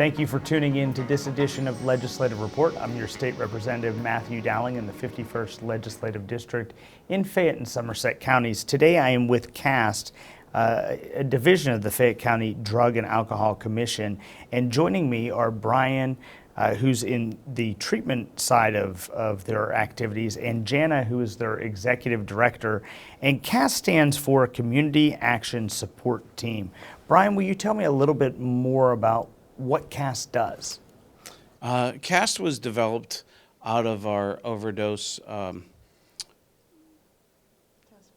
Thank you for tuning in to this edition of Legislative Report. I'm your State Representative Matthew Dowling in the 51st Legislative District in Fayette and Somerset counties. Today I am with C.A.S.T, a division of the Fayette County Drug and Alcohol Commission, and joining me are Brian, who's in the treatment side of their activities, and Jana, who is their executive director. And C.A.S.T stands for Community Action Support Team. Brian, will you tell me a little bit more about what C.A.S.T does? C.A.S.T was developed out of our overdose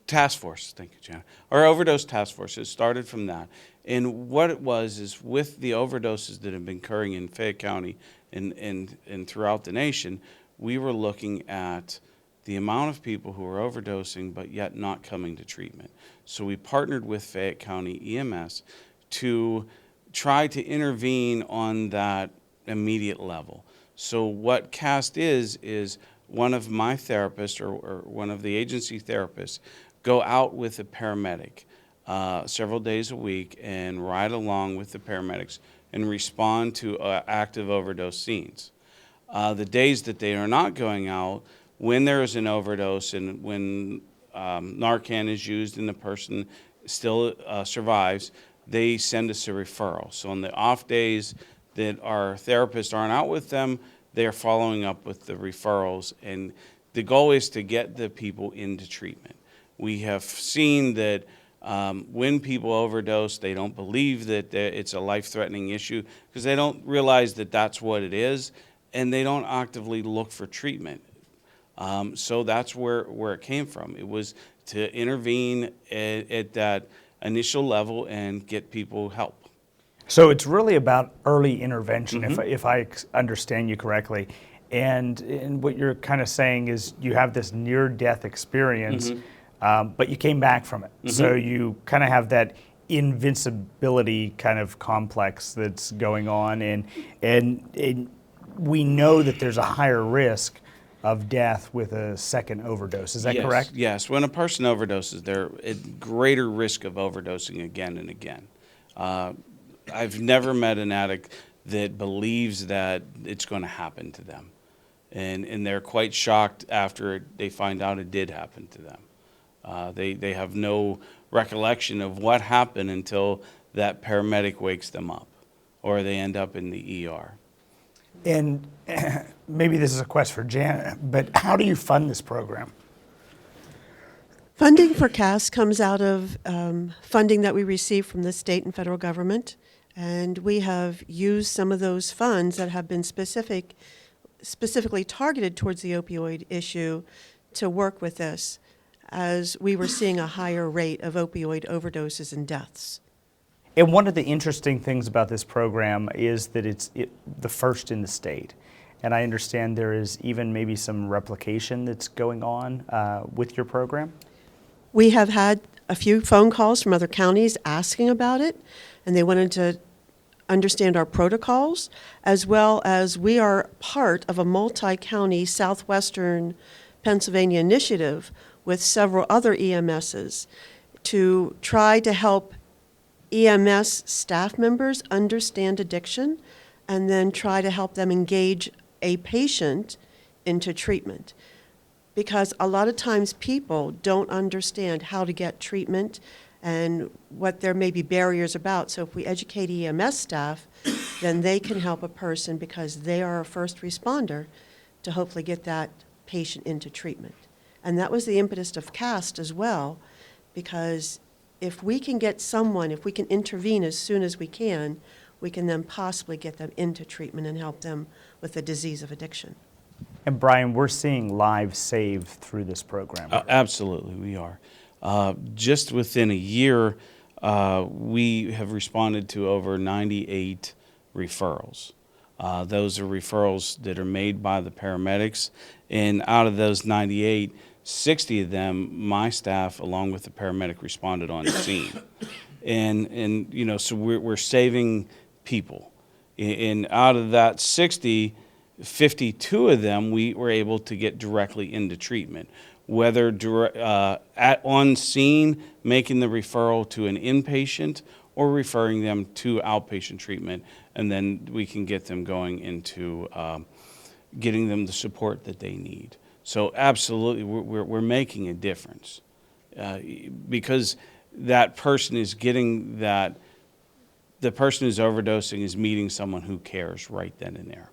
task force. Thank you, Jana. Our overdose task force. It started from that. And what it was is with the overdoses that have been occurring in Fayette County and throughout the nation, we were looking at the amount of people who are overdosing but yet not coming to treatment. So we partnered with Fayette County EMS to try to intervene on that immediate level. So what C.A.S.T is one of my therapists or one of the agency therapists go out with a paramedic several days a week and ride along with the paramedics and respond to active overdose scenes. The days that they are not going out, when there is an overdose and when Narcan is used and the person still survives, they send us a referral. So on the off days that our therapists aren't out with them, they're following up with the referrals. And the goal is to get the people into treatment. We have seen that when people overdose, they don't believe that it's a life-threatening issue because they don't realize that that's what it is, and they don't actively look for treatment. So that's where it came from. It was to intervene at that initial level and get people help. So it's really about early intervention, Mm-hmm. if I understand you correctly. And what you're kind of saying is you have this near-death experience, Mm-hmm. But you came back from it. Mm-hmm. So you kind of have that invincibility kind of complex that's going on, and we know that there's a higher risk of death with a second overdose. Is that correct? Yes. When a person overdoses, they're at greater risk of overdosing again and again. I've never met an addict that believes that it's going to happen to them. And they're quite shocked after they find out it did happen to them. They have no recollection of what happened until that paramedic wakes them up or they end up in the ER. And maybe this is a question for Janet, but how do you fund this program? Funding for C.A.S.T comes out of funding that we receive from the state and federal government, and we have used some of those funds that have been specifically targeted towards the opioid issue to work with this, as we were seeing a higher rate of opioid overdoses and deaths. And one of the interesting things about this program is that it's the first in the state. And I understand there is even maybe some replication that's going on with your program. We have had a few phone calls from other counties asking about it, and they wanted to understand our protocols, as well as we are part of a multi-county southwestern Pennsylvania initiative with several other EMSs to try to help EMS staff members understand addiction and then try to help them engage a patient into treatment. Because a lot of times people don't understand how to get treatment and what there may be barriers about. So if we educate EMS staff, then they can help a person because they are a first responder to hopefully get that patient into treatment. And that was the impetus of C.A.S.T as well, because if we can get someone, if we can intervene as soon as we can then possibly get them into treatment and help them with the disease of addiction. And Brian, we're seeing lives saved through this program. Absolutely, we are. Just within a year, we have responded to over 98 referrals. Those are referrals that are made by the paramedics, and out of those 98, 60 of them, my staff, along with the paramedic, responded on scene. And you know, so we're saving people. And out of that 60, 52 of them we were able to get directly into treatment, whether on scene, making the referral to an inpatient, or referring them to outpatient treatment, and then we can get them going into getting them the support that they need. So absolutely, we're making a difference because that person is getting that, the person who's overdosing is meeting someone who cares right then and there.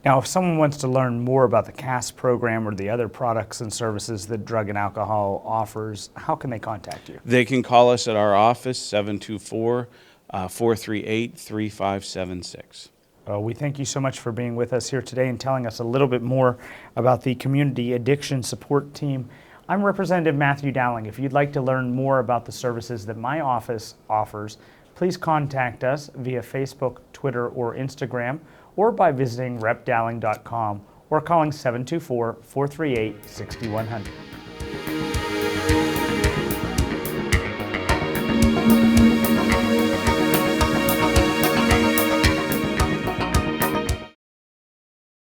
Now, if someone wants to learn more about the C.A.S.T program or the other products and services that Drug and Alcohol offers, how can they contact you? They can call us at our office, 724-438-3576. Well, we thank you so much for being with us here today and telling us a little bit more about the Community Addiction Support Team. I'm Representative Matthew Dowling. If you'd like to learn more about the services that my office offers, please contact us via Facebook, Twitter, or Instagram, or by visiting repdowling.com or calling 724-438-6100.